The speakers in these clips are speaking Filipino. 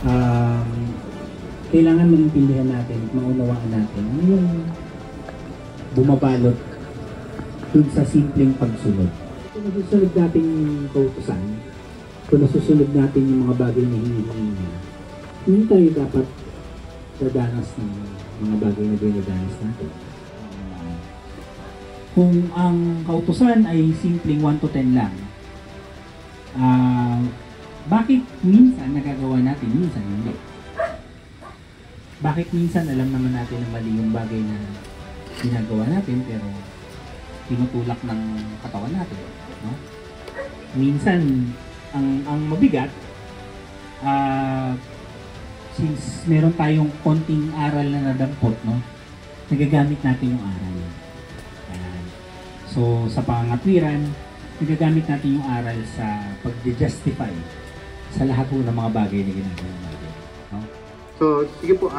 um, kailangan maintindihan natin at maunawaan natin ano yung bumabalot dun sa simpleng pagsunod. Kung nasusunod natin yung kautusan, kung nasusunod natin yung mga bagay na hinihingi niya, hindi tayo dapat dadanas ng mga bagay na dinadanas natin. Kung ang kautusan ay simpleng 1 to 10 lang, bakit minsan nagagawa natin, minsan hindi? Bakit minsan alam naman natin na mali yung bagay na ginagawa natin pero tinutulak ng katawan natin, no? Minsan ang mabigat, since meron tayong konting aral na nadampot, no, nagagamit natin yung aral. So sa pangatwiran, nagagamit natin yung aral sa pag-justify sa lahat po ng mga bagay na ginagawa natin, no? So, sige po,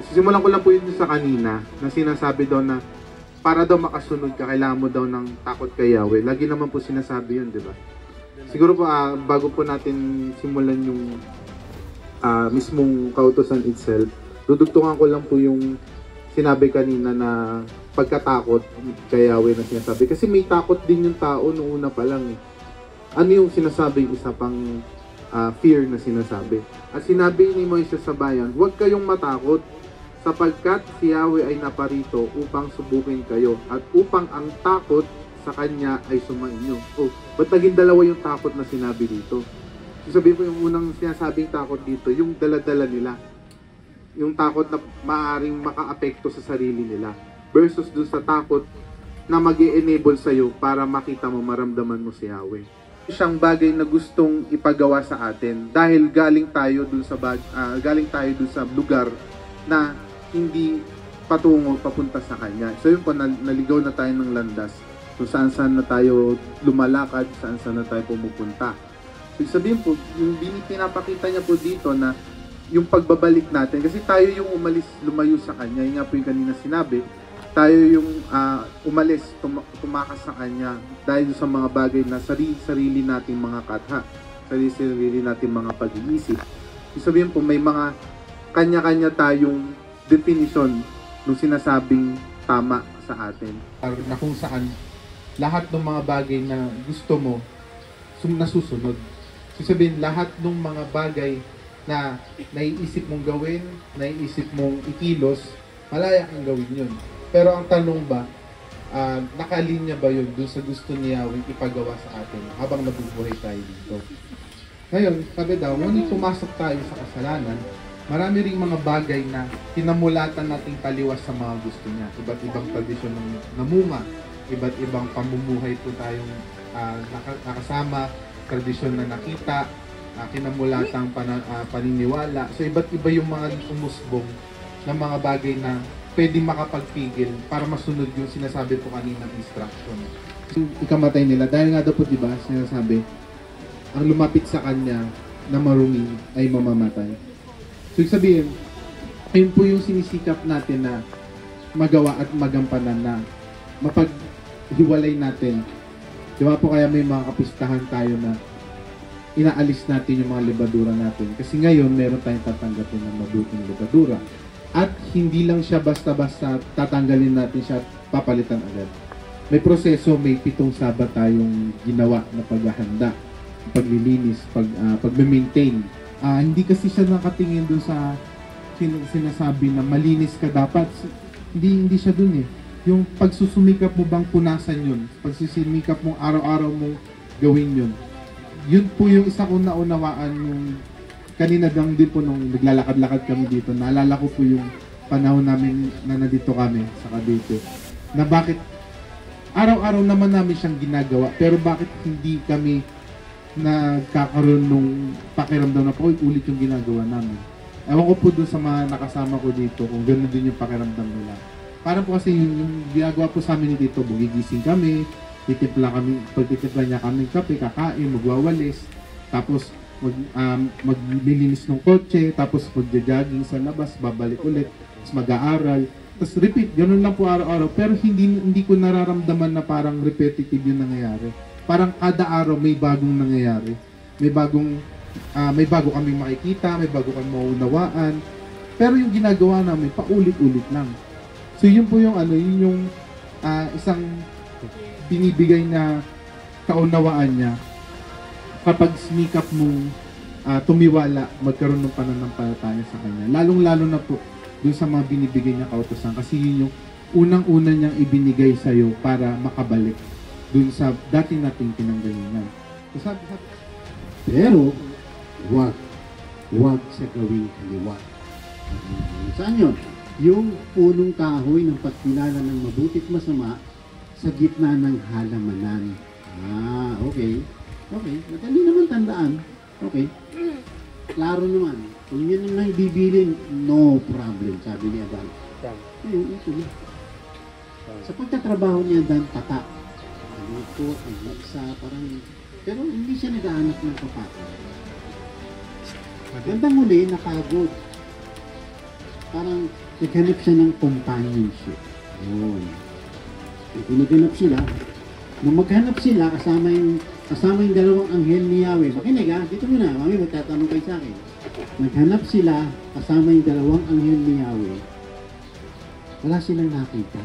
sisimulan ko lang po yun sa kanina na sinasabi daw na para daw makasunod ka, kailangan mo daw ng takot kay Yahweh. Lagi naman po sinasabi yun, di ba? Siguro po, bago po natin simulan yung mismong kautosan itself, dudugtungan ko lang po yung sinabi kanina na pagkatakot kay Yahweh na sinasabi. Kasi may takot din yung tao noong una pa lang. Ano yung sinasabing isa pang fear na sinasabi? At sinabi ni Moises sa bayan, huwag kayong matakot sapagkat si Yahweh ay naparito upang subukin kayo at upang ang takot sa kanya ay sumainyo. Oh, ba't naging dalawa yung takot na sinabi dito? So, sabihin ko yung unang sinasabing takot dito, yung dala-dala nila. Yung takot na maaaring maka-apekto sa sarili nila versus dun sa takot na mag-i-enable sa'yo para makita mo, maramdaman mo si Yahweh. Siyang bagay na gustong ipagawa sa atin dahil galing tayo dun sa lugar na hindi papunta sa kanya. So yun po, naligaw na tayo ng landas kung saan na tayo lumalakad, saan na tayo pumupunta. So sabihin po, yung pinapakita niya po dito na yung pagbabalik natin, kasi tayo yung lumayo sa kanya, yung nga po yung kanina sinabi, tayo yung umalis, tumakas sa kanya dahil sa mga bagay na sarili nating mga katha, sarili nating mga pag-iisip. Sabihin po, may mga kanya-kanya tayong definition ng sinasabing tama sa atin. Na kung saan lahat ng mga bagay na gusto mo nasusunod. Sabihin, lahat ng mga bagay na naiisip mong gawin, naiisip mong ikilos, malaya kang gawin yun. Pero ang tanong ba, nakalinya ba yun doon sa gusto ni Yahweh ipagawa sa atin habang nabubuhay tayo dito? Ngayon, sabi daw, ngunit pumasok tayo sa kasalanan, marami ring mga bagay na kinamulatan nating taliwas sa mga gusto niya. Iba't ibang tradisyon ng namunga, iba't ibang pamumuhay po tayong nakasama, tradisyon na nakita, kinamulatang paniniwala. So iba't iba yung mga umusbong na mga bagay na pwede makapagpigil para masunod yung sinasabi po kanina ng instruction. Ikamatay nila dahil nga daw po, di ba, sinasabi, ang lumapit sa kanya na marumi ay mamamatay. So sabihin, ayun po yung sinisikap natin na magawa at magampanan na mapaghiwalay natin. Di ba po, kaya may mga kapistahan tayo na inaalis natin yung mga libadura natin. Kasi ngayon, meron tayong tatanggapin ng mabuting libadura. At hindi lang siya basta-basta tatanggalin natin siya at papalitan agad. May proseso, may 7 sabat tayong ginawa na paghahanda, paglilinis, pag-maintain. Hindi kasi siya nakatingin dun sa sinasabi na malinis ka dapat. Hindi siya dun eh. Yung pagsusumikap mo bang punasan yun, pagsusumikap mong araw-araw mong gawin yun. Yun po yung isa kong naunawaan yung kanina lang din po nung naglalakad-lakad kami dito, naalala ko po yung panahon namin na nandito kami sa Cavite, na bakit araw-araw naman namin siyang ginagawa, pero bakit hindi kami nagkakaroon nung pakiramdam na po, ulit yung ginagawa namin. Ewan ko po dun sa mga nakasama ko dito, kung gano'n din yung pakiramdam nila. Parang po kasi yung ginagawa po sa amin dito, bugigising kami, pagtitimpla niya kami kape, kakain, magwawalis, tapos maglilinis ng kotse, tapos magja-jogging sa labas, babalik ulit, tapos mag-aaral, tapos repeat, ganun lang po araw-araw. Pero hindi ko nararamdaman na parang repetitive yung nangyayari. Parang kada araw may bagong nangyayari. May bagong may bago kaming makikita, may bago kaming maunawaan. Pero yung ginagawa namin, paulit-ulit lang. So yun po yung yun yung isang binibigay na kaunawaan niya kapag sinikap mong tumiwala, magkaroon ng pananampalataya sa kanya. Lalong-lalo na po dun sa mga binibigay niya kautosan kasi yun yung unang-una niyang ibinigay sa'yo para makabalik dun sa dati nating pinanggalingan. So, pero, wag sa gawing kaliwa. Saan yun? Yung punong kahoy ng pagkilala ng mabutit masama sa gitna ng halamanan. Okay. Okay, madali naman tandaan. Okay. Klaro naman. Kung yun ang bibilin, no problem, sabi ni Adan. Ito na. Sa pagtatrabaho niya, Adan, tata. Ko, ang magsa, parang... Pero hindi siya nag-aanak ng kapatid. Gandang muli, napagod. Parang naghanap siya ng companionship. Yun. Kung naghanap sila, nung maghanap sila, kasama yung dalawang anghel ni Yahweh. Makinig dito muna, mami magtatanong kayo sa akin. Naghanap sila, kasama yung dalawang anghel ni Yahweh. Wala silang nakita.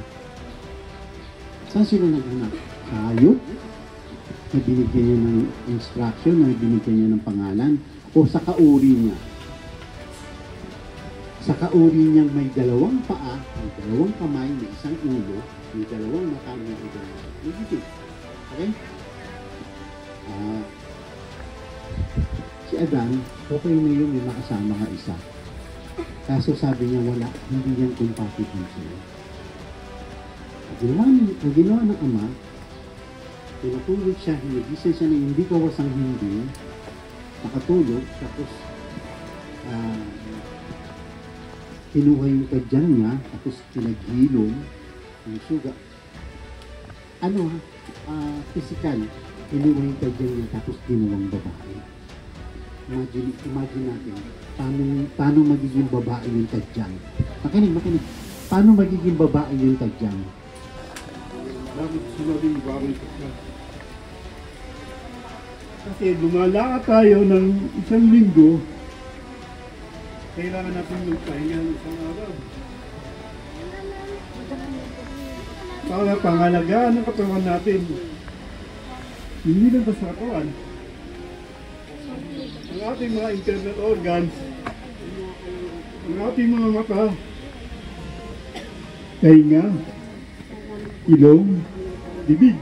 Saan sila naghanap? Sa hayop? Na binigyan niya ng instruction, na binigyan niya ng pangalan, o sa kauri niya? Sa kauri niyang may dalawang paa, may dalawang kamay, may isang ulo, may dalawang mata, may dalawang magiging. Okay? Si Adan, okay na yun, may makasama ka isa. Kaso sabi niya wala, hindi yan compatible siya. Ang ginawa ng ama, pinatulog siya, hinigisan siya na hindi kawasang hindi, nakatulog, tapos kinuha yung kadyang niya, tapos pinaghilom yung suga. Physical, kinuha yung kadyang niya, tapos ginawang babae. Imagine natin, paano magiging babae yung kadyang? Makinig. Paano magiging babae yung kadyang? Bakit sinabing bakit? Kasi lumalakad tayo ng isang linggo, kailangan natin magpahinga ng isang araw. Para pangalagaan ng katawan natin. Hindi lang ba sa katawan? Ang ating mga internal organs, ang ating mga mata, tainga, ilong, bibig.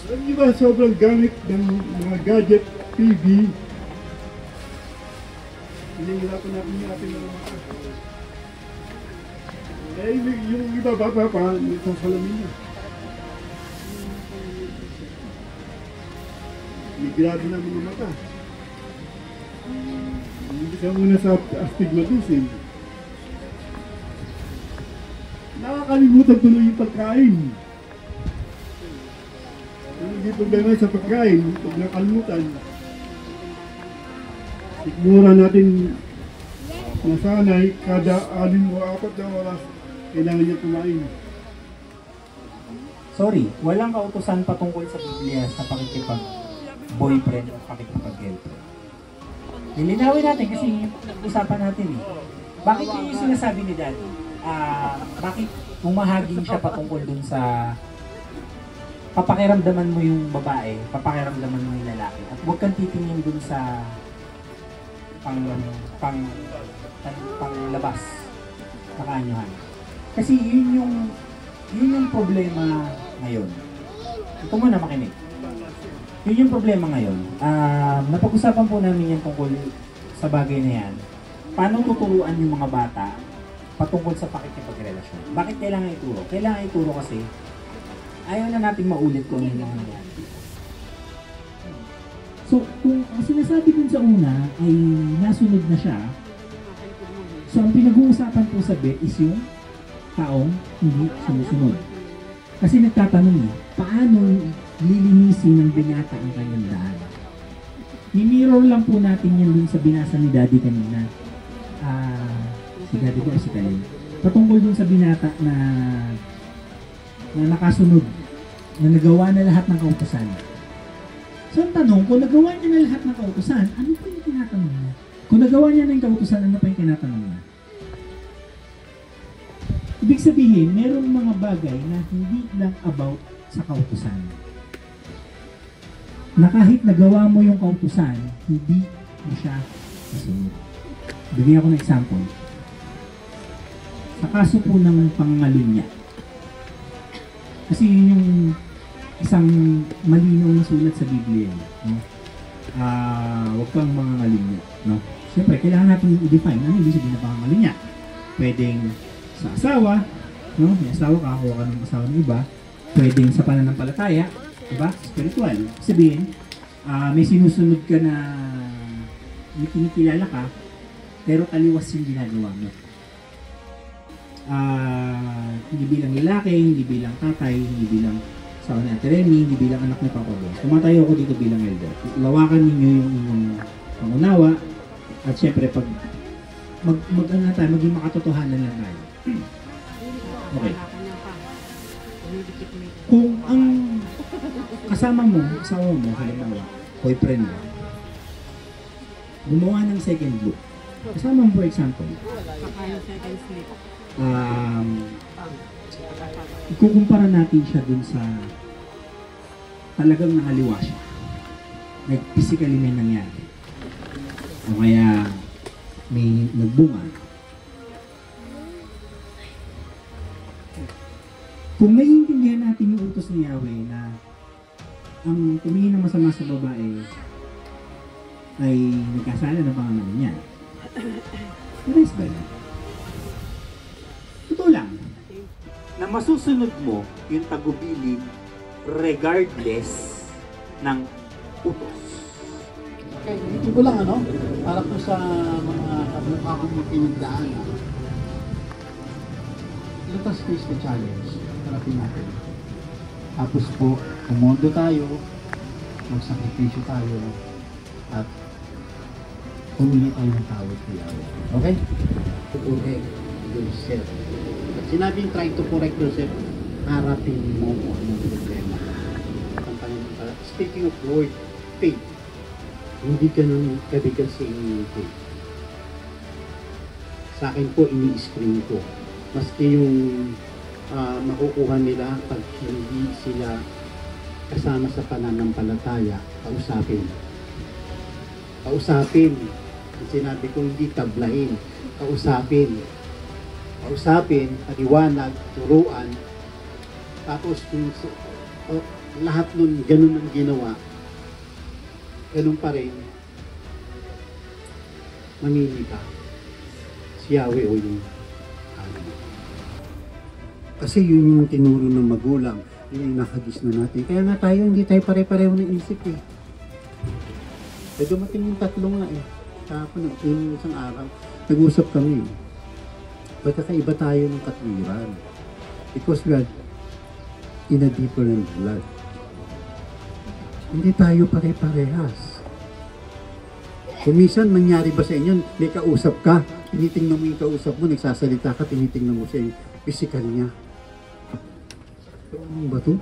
Alam niyo ba, sobrang gamit ng mga gadget, TV, hinihirapan natin yung ating mga mata. Yung iba baba pa, nagsasalamin na. Migrado na mga mata. Hindi ka muna sa astigmatism. Nakakalimutan tuloy yung pagkain. Hindi problema sa pagkain, pag nakalimutan. Sikmura natin nasanay, kada 6 o 4 na oras, kailangan niya kumain. Sorry, walang kautusan patungkol sa Biblia sa pakikipag-boyfriend o pakikipag-girlfriend. Lilinawin natin kasi usapan natin eh. Bakit yun yung sinasabi ni Daddy? Bakit umahaging siya patungkol dun sa papakiramdaman mo yung babae, papakiramdaman mo yung lalaki, at huwag kang titingin dun sa panglabas na kaanyuhan. Kasi yun yung problema ngayon. Ito muna makinig. Yun yung problema ngayon. Napag-usapan po namin yan tungkol sa bagay na yan. Paano tuturuan yung mga bata patungkol sa pakikipagrelasyon? Bakit kailangan ituro? Kailangan ituro kasi ayaw na nating maulit kung ano yung mga nangyari. So, kung ang sinasabi dun sa una ay nasunod na siya, so ang pinag-uusapan po sa B is yung taong hindi sumusunod. Kasi nagtatanong paano lilinisin ng binata ang kanyang daan? Ni-mirror lang po natin yan dun sa binasa ni Daddy kanina. Si Daddy ko si Kalay. Patungkol dun sa binata na nakasunod, na nagawa na lahat ng kautusan. So ang tanong, kung nagawa niya na lahat ng kautusan, ano pa yung tinatanong niya? Kung nagawa niya na yung kautusan, ano pa yung tinatanong niya? Ibig sabihin, merong mga bagay na hindi lang about sa kautusan. Na kahit nagawa mo yung kautusan, hindi mo siya kasunod. Bigyan ako ng example. Sa kaso po ng pangangalunya. Kasi yun yung isang malinaw na sulat sa Biblia. No? Huwag kang mangangalunya. No? Siyempre, kailangan natin i-define ano ibig sabihin na pangangalunya. Pwedeng sa asawa, no? May asawa ka, kuha ka ng asawa ng iba. Pwedeng sa pananampalataya, diba? Spiritual. Sabihin, may sinusunod ka na may kinikilala ka, pero taliwas yung ginagawa mo. Hindi bilang lalaki, hindi bilang tatay, hindi bilang asawa ni Ate Remy, hindi bilang anak ni Papa Boss. Tumatayo ako dito bilang elder. Lawakan ninyo yung inyong pangunawa, at syempre pag maging makatotohanan lang tayo. Okay. Kung ang kasama mo, asawa mo, halimbawa, boyfriend mo, gumawa ng second look. Kasama mo, for example, ikukumpara natin siya dun sa talagang nangaliwa siya. Like, physically may nangyari. O kaya, may nagbunga. Kung naiintindihan natin yung utos ni Yahweh na ang tumingin ng masama sa babae ay nagkasala ng pangalan niya. Nice ba yan? Totoo lang na masusunod mo yung tagubilin regardless ng utos. Okay, dito ko lang para po sa mga kamukha kong pinagdaanan. Let us face the challenge. Harapin natin. Tapos po, kumondo tayo, magsakripisyo tayo, at humingi tayo ng tawad kay Yahweh. Okay? To correct yourself. At sinabing try to correct yourself, harapin mo kung anong problema. Speaking of word, faith. Hindi ka nang kabigal sa inyong faith. Sa akin po, ini-screen ko. Maski yung makukuha nila pag hindi sila kasama sa pananampalataya, kausapin. Kausapin. Ang sinabi ko, hindi tablahin. Kausapin. Kausapin, paliwanag, turuan. Tapos kung lahat nun ganun ang ginawa, ganun pa rin, mamili ka. Si Yahweh o yung kasi yun yung tinuro ng magulang, yun yung nakagis na natin. Kaya nga tayo, hindi tayo pare-pareho ng isip eh. Dumating yung tatlo nga eh. Tapos yung isang araw, nag-usap kami. Pagkakaiba tayo ng katwiran. Because we are in a different blood. Hindi tayo pare-parehas. Kung minsan, nangyari ba sa inyo, may kausap ka, tinitingnan mo yung kausap mo, nagsasalita ka, tinitingnan mo siya yung physical niya. Ano ba ito?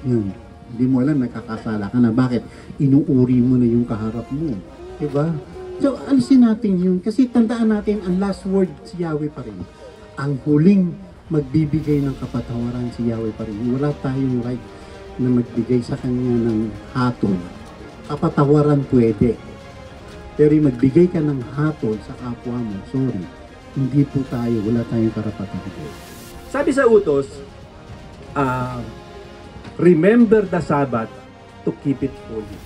Yan. Hindi mo alam, nakakasala ka na. Bakit? Inuuri mo na yung kaharap mo. Diba? So, alisin natin yun. Kasi tandaan natin, ang last word si Yahweh pa rin. Ang huling magbibigay ng kapatawaran si Yahweh pa rin. Wala tayong right na magbigay sa kanya ng hatol. Kapatawaran pwede. Pero magbigay ka ng hatol sa kapwa mo, sorry. Hindi po tayo, wala tayong karapatan. Sabi sa utos, remember the Sabbath to keep it holy.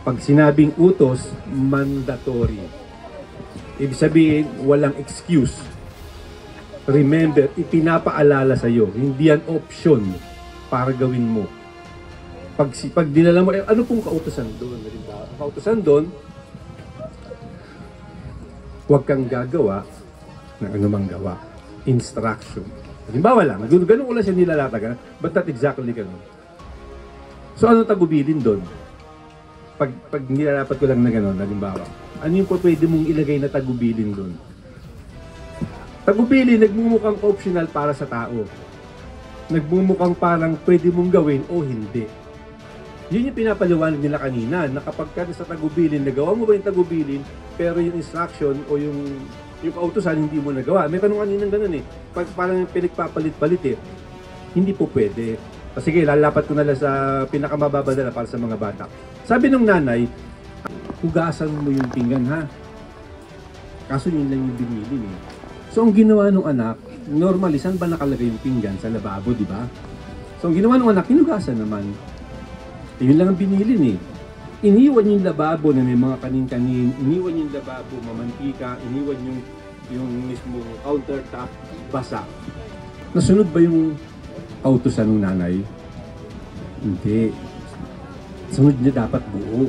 Pag sinabing utos, mandatory. Ibig sabihin, walang excuse. Remember, ipinapaalala sa iyo. Hindi yan option para gawin mo. Pag dinala mo, ano pong kautusan doon? Ang kautusan doon, huwag kang gagawa ng anumang gawa. Instruction. Halimbawa lang, ganun ko lang siya nilalatagan, but not exactly ganun. So, ano tagubilin doon? Pag nilalapat ko lang na gano'n, halimbawa, ano yung pwede mong ilagay na tagubilin doon? Tagubilin, nagmumukhang optional para sa tao. Nagmumukhang parang pwede mong gawin o hindi. Yun yung pinapaliwanag nila kanina, na kapag ka sa tagubilin, nagawa mo ba yung tagubilin, pero yung instruction o yung kautusan hindi mo nagawa. May tanong kanina ganun eh. Parang pinagpapalit-palit eh. Hindi po pwede. Sige, lalapat ko na lang sa pinakamababadala para sa mga bata. Sabi ng nanay, hugasan mo yung pinggan ha. Kaso yun lang yung binili eh. So ang ginawa ng anak, normally saan ba nakalagay yung pinggan? Sa lababo, di ba? So ang ginawa ng anak, hinugasan naman. Yun lang ang binilin eh. Iniwan yung lababo na may mga kanin-kanin, iniwan yung lababo mamantika, iniwan yung mismo countertop basa. Nasunod ba yung kautusan ng nanay? Hindi. Sunod niya dapat buo.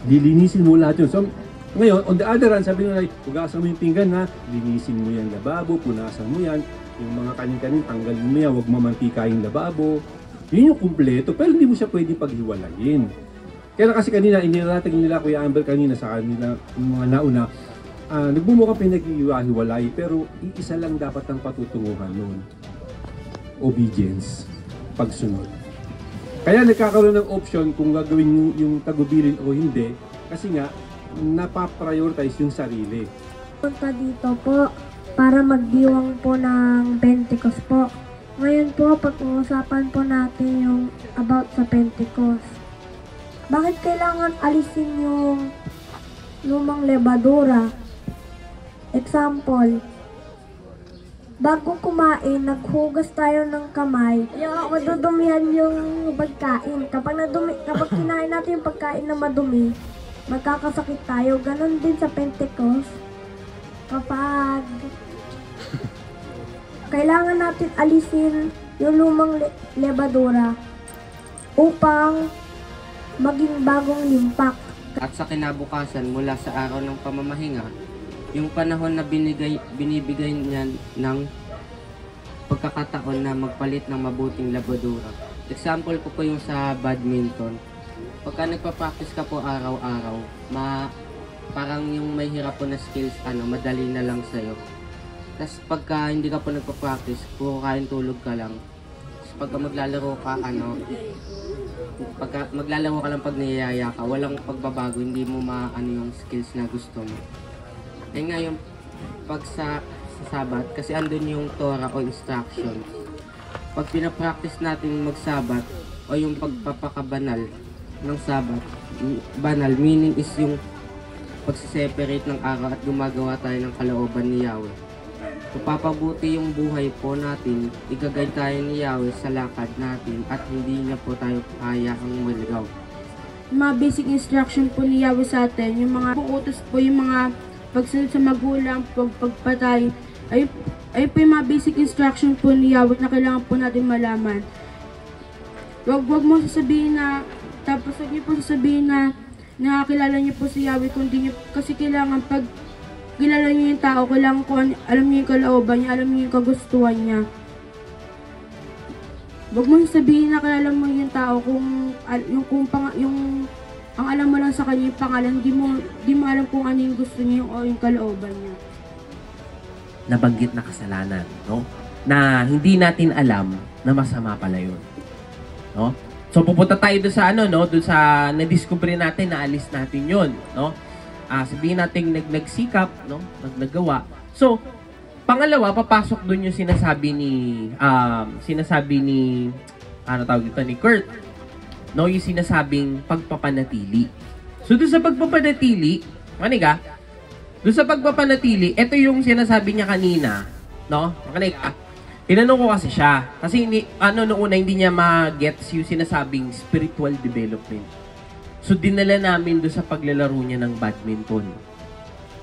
Lilinisin mo lahat yun. So, ngayon, on the other hand, sabi nyo, hugasan mo yung pinggan ha, linisin mo yung lababo, punasan mo yan, yung mga kanin-kanin, tanggalin mo yan, huwag mamantika yung lababo. Yun yung kumpleto, pero hindi mo siya pwede paghiwalayin. Kaya kasi kanina, inilatag nila Kuya Amber kanina sa kanila, yung mga nauna, nagbumukhang pinag-iwahiwalay, pero iisa lang dapat ang patutunguhan nun. Obedience, pagsunod. Kaya nagkakaroon ng option kung gagawin yung tagubilin o hindi, kasi nga, napaprioritize yung sarili. Punta dito po para magdiwang po ng Pentecost po. Ngayon po, pag-uusapan po natin yung about sa Pentecost. Bakit kailangan alisin yung lumang lebadura? Example, bago kumain, naghugas tayo ng kamay. Yung madudumihan yung pagkain. Kapag kinain natin yung pagkain na madumi, magkakasakit tayo. Ganon din sa Pentecost. Kapag kailangan natin alisin yung lumang lebadura upang maging bagong limpak. At sa kinabukasan mula sa araw ng pamamahinga, yung panahon na binibigay niya ng pagkakataon na magpalit ng mabuting labadura. Example ko po yung sa badminton. Pagka nagpa-practice ka po araw-araw, parang yung may hirap po na skills, madali na lang sa'yo. Tapos pagka hindi ka po nagpa-practice, puro kain tulog ka lang. Tapos pagka maglalaro ka, maglalaro ka lang pag niyayaya ka, walang pagbabago, hindi mo maano yung skills na gusto mo. Eh ngayon, pag sa Sabat, kasi andun yung Torah o instructions. Pag pinapractice natin magsabat o yung pagpapakabanal ng Sabat, banal, meaning is yung pagsiseparate ng araw at gumagawa tayo ng kalooban ni Yahweh. Papabuti yung buhay po natin, igagay tayo ni Yahweh sa lakad natin at hindi niya po tayo hayaang maligaw. Yung mga basic instruction po ni Yahweh sa atin, yung mga utos po, yung mga pagsunod sa magulang, pagpatay, ay po yung mga basic instruction po ni Yahweh na kailangan po natin malaman. Wag mo sasabihin na, tapos wag niyo po sasabihin na nakakilala niyo po si Yahweh, kundi niyo, kasi kailangan pag kilala niyo yung tao, kailangan ko alam niyo yung kalooban niya, alam niyo yung kagustuhan niya. Wag mo sabihin na kilala mo yung tao kung ang alam mo lang sa kanya yung pangalan, di mo alam kung ano yung gusto niya o yung kalooban niya. Nabanggit na kasalanan, no? Na hindi natin alam na masama pala yun. No? So pupunta tayo doon sa doon sa na-discover natin, na alis natin 'yon, no? Sabihin natin nagsikap, no? Naggawa. So pangalawa, papasok doon yung sinasabi ni ni Kurt, no? Yung sinasabing pagpapanatili. So doon sa pagpapanatili, maniga, doon sa pagpapanatili, ito yung sinasabi niya kanina, no? Maniga, tinanong ko kasi siya. Kasi noong una hindi niya ma-gets yung sinasabing spiritual development. So dinala namin doon sa paglalaro niya ng badminton.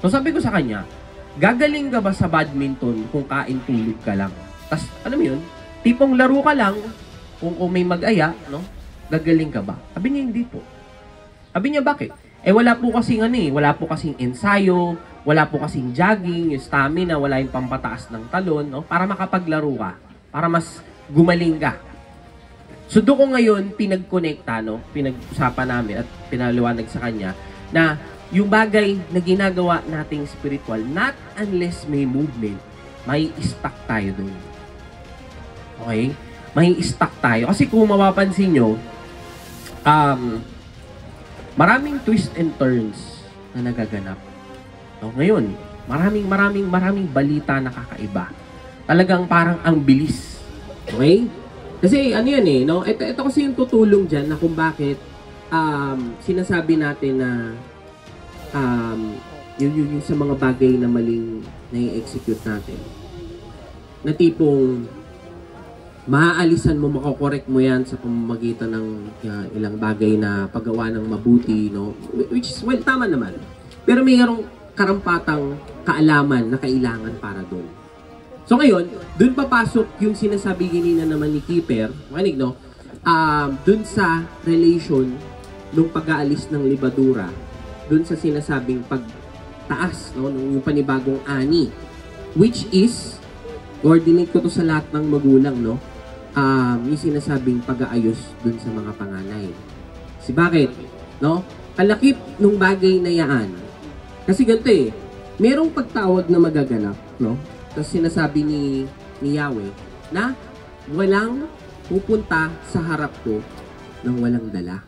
So sabi ko sa kanya, gagaling ka ba sa badminton kung kain tulog ka lang? Tas alam mo yun, tipong laro ka lang, kung may mag-aya, no? Gagaling ka ba? Sabi niya, hindi po. Sabi niya, bakit? Wala po kasing ensayo, wala po kasing jogging, yung stamina, wala yung pampataas ng talon, no? Para makapaglaro ka, para mas gumaling ka. So doon ko ngayon pinag-connecta, no? Pinag-usapan namin at pinaliwanag sa kanya na yung bagay na ginagawa nating spiritual, not unless may movement, may stuck tayo doon. Okay? May stuck tayo. Kasi kung mapapansin nyo, maraming twist and turns na nagaganap. No, ngayon, maraming balita na kakaiba. Talagang parang ang bilis. Okay? Kasi ano yan no? Ito kasi yung tutulong dyan na kung bakit sinasabi natin na yung sa mga bagay na maling na-execute natin. Na tipong maaalisan mo, makokorek mo yan sa pamamagitan ng ilang bagay na paggawa ng mabuti, no? Which is, well, tama naman. Pero mayroong karampatang kaalaman na kailangan para doon. So ngayon, doon papasok yung sinasabi ganina naman ni Keeper, makinig, no? Doon sa relation nung pag-aalis ng libadura, doon sa sinasabing pagtaas, no? Yung panibagong ani, which is, coordinate ko to sa lahat ng magulang, no? Yung sinasabing pag-aayos doon sa mga panganay. Kasi bakit? No? Kalakip nung bagay na yaan. Kasi ganito merong pagtawag na magaganap, no? Tapos sinasabi ni Yahweh na walang pupunta sa harap ko ng walang dala.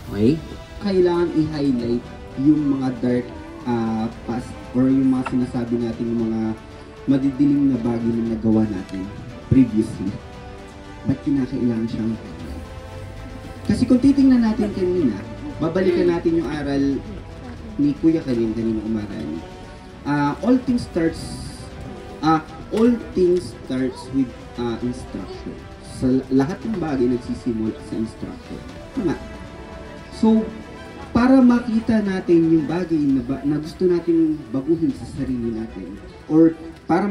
Okay? Kailangan i-highlight yung mga dark past or yung mga sinasabi natin yung mga madidilim na bagay na nagawa natin previously. Ba't kinakailangan siyang highlight? Kasi kung titingnan natin kanina, babalikan natin yung aral ni Kuya kanina umaral. All things starts with instruction. Sa lahat ng bagay nagsisimula sa instruction. Tama. So, para makita natin yung bagay na gusto natin baguhin sa sarili natin or para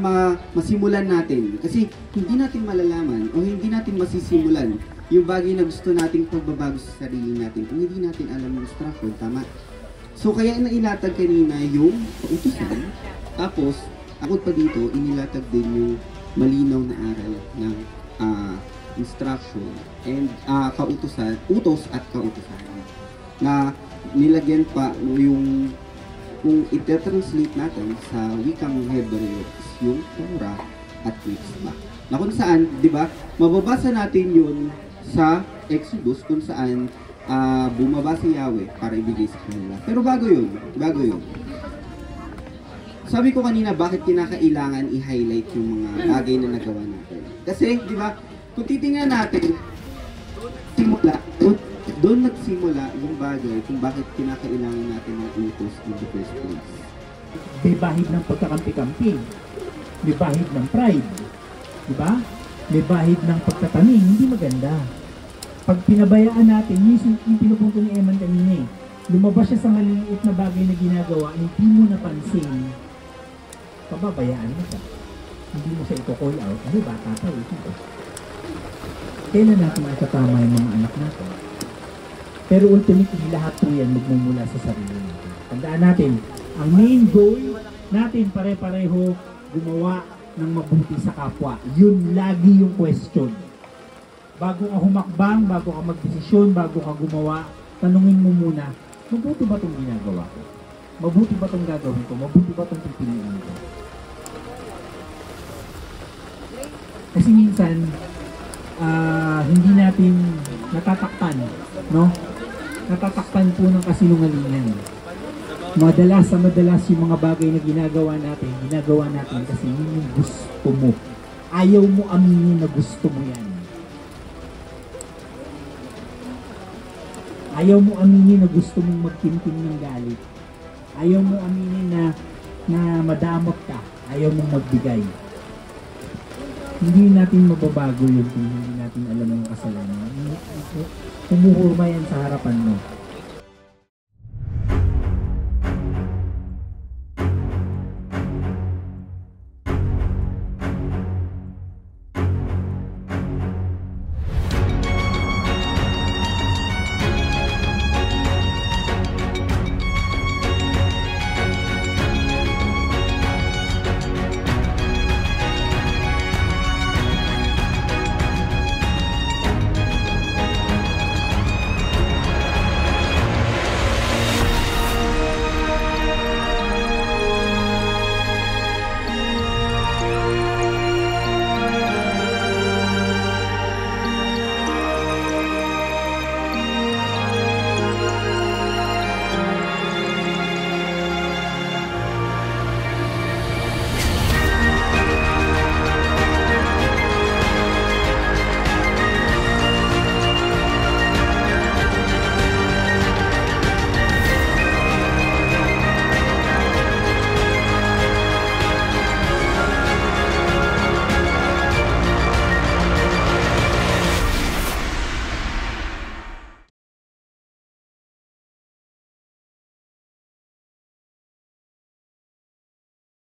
masimulan natin kasi hindi natin malalaman o hindi natin masisimulan yung bagay na gusto nating pagbabago sa sarili natin kung hindi natin alam yung instruction. Tama. So, kaya inilatag kanina yung pautusan. Tapos, akot pa dito, inilatag din yung malinaw na aral ng instruction and utos at kautusan. Na nilagyan pa yung, kung ite-translate natin sa wikang Hebreo, yung Torah at Mitzvah. Na kung saan, di ba, mababasa natin yun sa Exodus kung saan bumaba si Yahweh para ibigay sa kanila. Pero bago yun. Sabi ko kanina, bakit kinakailangan i-highlight yung mga bagay na nagawa natin? Kasi, di ba, kung titingnan natin, doon nagsimula yung bagay kung bakit kinakailangan natin ng utos in the first place. May bahid ng pagkakampi-kampi. May bahid ng pride. Di ba? May bahid ng pagtatanim. Hindi maganda. Pag pinabayaan natin, yung pinupunto ni Eman kanina lumabas siya sa maliliit na bagay na ginagawa, hindi mo napansin, pababayaan mo siya. Hindi mo siya i-call out. Ano, bata pa ito. Kailan natin makatama yung mga anak natin? Pero ultimately, lahat po yan magmumula sa sarili natin. Tandaan natin, ang main goal natin pare-pareho gumawa ng mabuti sa kapwa. Yun lagi yung question. Bago ka humakbang, bago ka magdesisyon, bago ka gumawa, tanungin mo muna, mabuti ba itong ginagawa ko? Mabuti ba itong gagawin ko? Mabuti ba itong pipiliin ko? Kasi minsan, hindi natin natatakpan, no? Natatakpan po ng kasinungalingan. Madalas yung mga bagay na ginagawa natin kasi yun yung gusto mo. Ayaw mo aminin na gusto mo yan. Ayaw mo aminin na gusto mong magtimtim ng galit. Ayaw mo aminin na madamot ka. Ayaw mong magbigay. Hindi natin mababago yun kung hindi natin alam yung kasalanan. Humuhurma yan sa harapan mo.